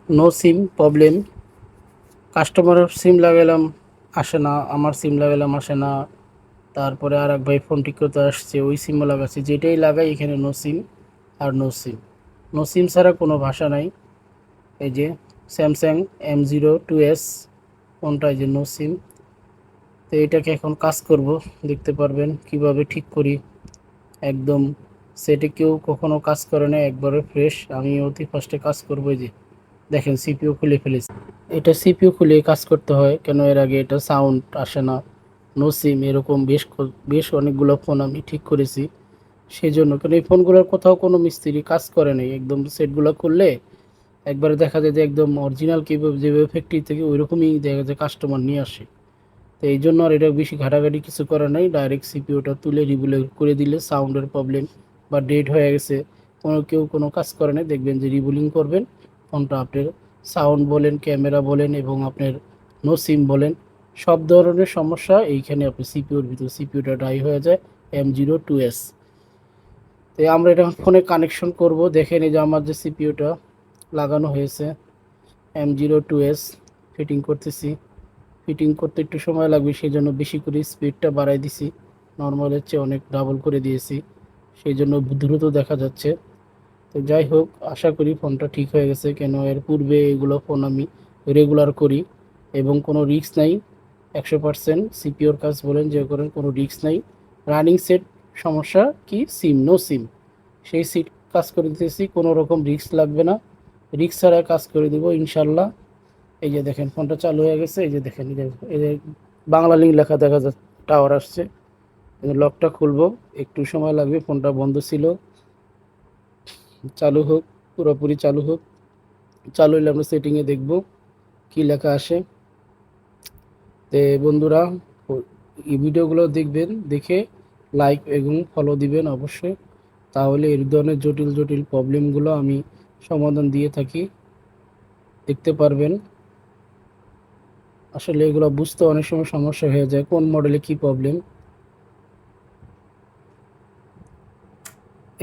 No সিম problem. কাস্টমারের সিম লাগালাম আসে না, আমার সিম লাগালাম আসে না। তারপরে আর এক ভাই ফোন ঠিক করতে আসছে, ওই সিমও লাগাচ্ছি, যেটাই লাগাই এখানে নো সিম আর নো সিম। নো সিম ছাড়া কোনো ভাষা নাই। এই যে স্যামসাং M02s ফোনটা, এই যে নো সিম। তো এটাকে এখন কাজ করব, দেখতে পারবেন কিভাবে ঠিক করি। একদম সেটে কেউ কখনো কাজ করে না, একবারে ফ্রেশ। আমি অতি ফার্স্টে কাজ করবো। এই যে দেখেন সিপিইউ খুলে ফেলেছি। এটা সিপিইউ খুলে কাজ করতে হয়, কেন এর আগে এটা সাউন্ড আসে না। নো সিম এরকম বেশ অনেকগুলো ফোন আমি ঠিক করেছি। সেই জন্য, কেন এই ফোনগুলোর কোথাও কোনো মিস্ত্রি কাজ করে নাই, একদম সেটগুলো করলে একবারে দেখা যায় যে একদম অরিজিনাল কীভাবে যেভাবে ফ্যাক্টরি থেকে ওই রকমই দেখা যায় কাস্টমার নিয়ে আসে। তো এই জন্য আর এটা বেশি ঘাটাঘাটি কিছু করা নাই, ডাইরেক্ট সিপিইউটা তুলে রিবুলেট করে দিলে সাউন্ডের প্রবলেম বা ডেড হয়ে গেছে, কেউ কোনো কাজ করে নাই, দেখবেন যে রিবুলিং করবেন ফোনটা আপনার সাউন্ড বলেন, ক্যামেরা বলেন এবং আপনার নো সিম বলেন, সব ধরনের সমস্যা এইখানে আপনি সিপিইউর ভিতরে সিপিইউটা ডাই হয়ে যায়। M02s। তো আমরা এটা ফোনে কানেকশন করব। দেখেন এই যে আমার যে সিপিইউটা লাগানো হয়েছে M02s, ফিটিং করতেছি। ফিটিং করতে একটু সময় লাগবে, সেই জন্য বেশি করে স্পিডটা বাড়াই দিছি, নর্মালের চেয়ে অনেক ডাবল করে দিয়েছি, সেই জন্য দ্রুত দেখা যাচ্ছে। তো যাই হোক, আশা করি ফোনটা ঠিক হয়ে গেছে, কেন এর পূর্বে এগুলো ফোন আমি রেগুলার করি এবং কোনো রিস্ক নাই। 100% সিপিওর কাজ বলেন যে করেন, কোনো রিস্ক নাই। রানিং সেট, সমস্যা কি সিম, নো সিম, সেই সিট কাজ করে দিতেছি, কোনো রকম রিস্ক লাগবে না, রিস্ক ছাড়া কাজ করে দেবো ইনশাল্লাহ। এই যে দেখেন ফোনটা চালু হয়ে গেছে, এই যে দেখেন এই যে বাংলা লিঙ্ক লেখা দেখা যাচ্ছে, টাওয়ার আসছে। লকটা খুলবো, একটু সময় লাগবে, ফোনটা বন্ধ ছিল। চালু হোক, পুরোপুরি চালু হোক। চালু হলে আমরা সেটিংয়ে দেখব কি লেখা আসে। তো বন্ধুরা, এই ভিডিওগুলো দেখবেন, দেখে লাইক এবং ফলো দিবেন অবশ্যই, তাহলে এই ধরনের জটিল জটিল প্রবলেমগুলো আমি সমাধান দিয়ে থাকি, দেখতে পারবেন। আসলে এগুলো বুঝতে অনেক সময় সমস্যা হয়ে যায়, কোন মডেলে কি প্রবলেম।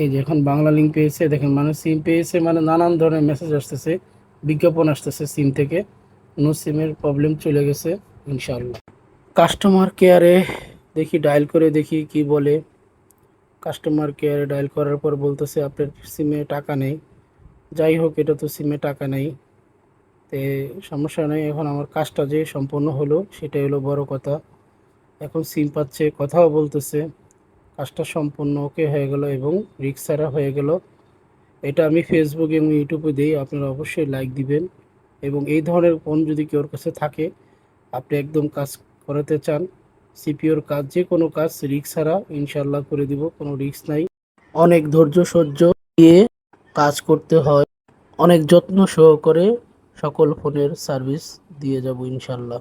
এই যে এখন বাংলা লিঙ্ক পেয়েছে, দেখেন মানে সিম পেয়েছে, মানে নানান ধরনের মেসেজ আসতেছে, বিজ্ঞাপন আসতেছে সিম থেকে। নো সিমের প্রবলেম চলে গেছে ইনশাআল্লাহ। কাস্টমার কেয়ারে দেখি, ডায়াল করে দেখি কি বলে। কাস্টমার কেয়ারে ডায়াল করার পর বলতেছে আপনার সিমে টাকা নেই। যাই হোক, এটা তো সিমে টাকা নেই, তে সমস্যা নেই। এখন আমার কাজটা যে সম্পন্ন হলো সেটাই হলো বড় কথা। এখন সিম পাচ্ছে, কথাও বলতেছে, কাজটা সম্পূর্ণ ওকে হয়ে গেল এবং রিক্স ছাড়া হয়ে গেল। এটা আমি ফেসবুক এবং ইউটিউবে দিই, আপনারা অবশ্যই লাইক দিবেন। এবং এই ধরনের ফোন যদি কেউর কাছে থাকে, আপনি একদম কাজ করাতে চান, সিপিওর কাজ, যে কোনো কাজ রিক্স ছাড়া ইনশাল্লাহ করে দিব, কোনো রিক্স নাই। অনেক ধৈর্য সহ্য দিয়ে কাজ করতে হয়, অনেক যত্ন সহকারে সকল ফোনের সার্ভিস দিয়ে যাব ইনশাল্লাহ।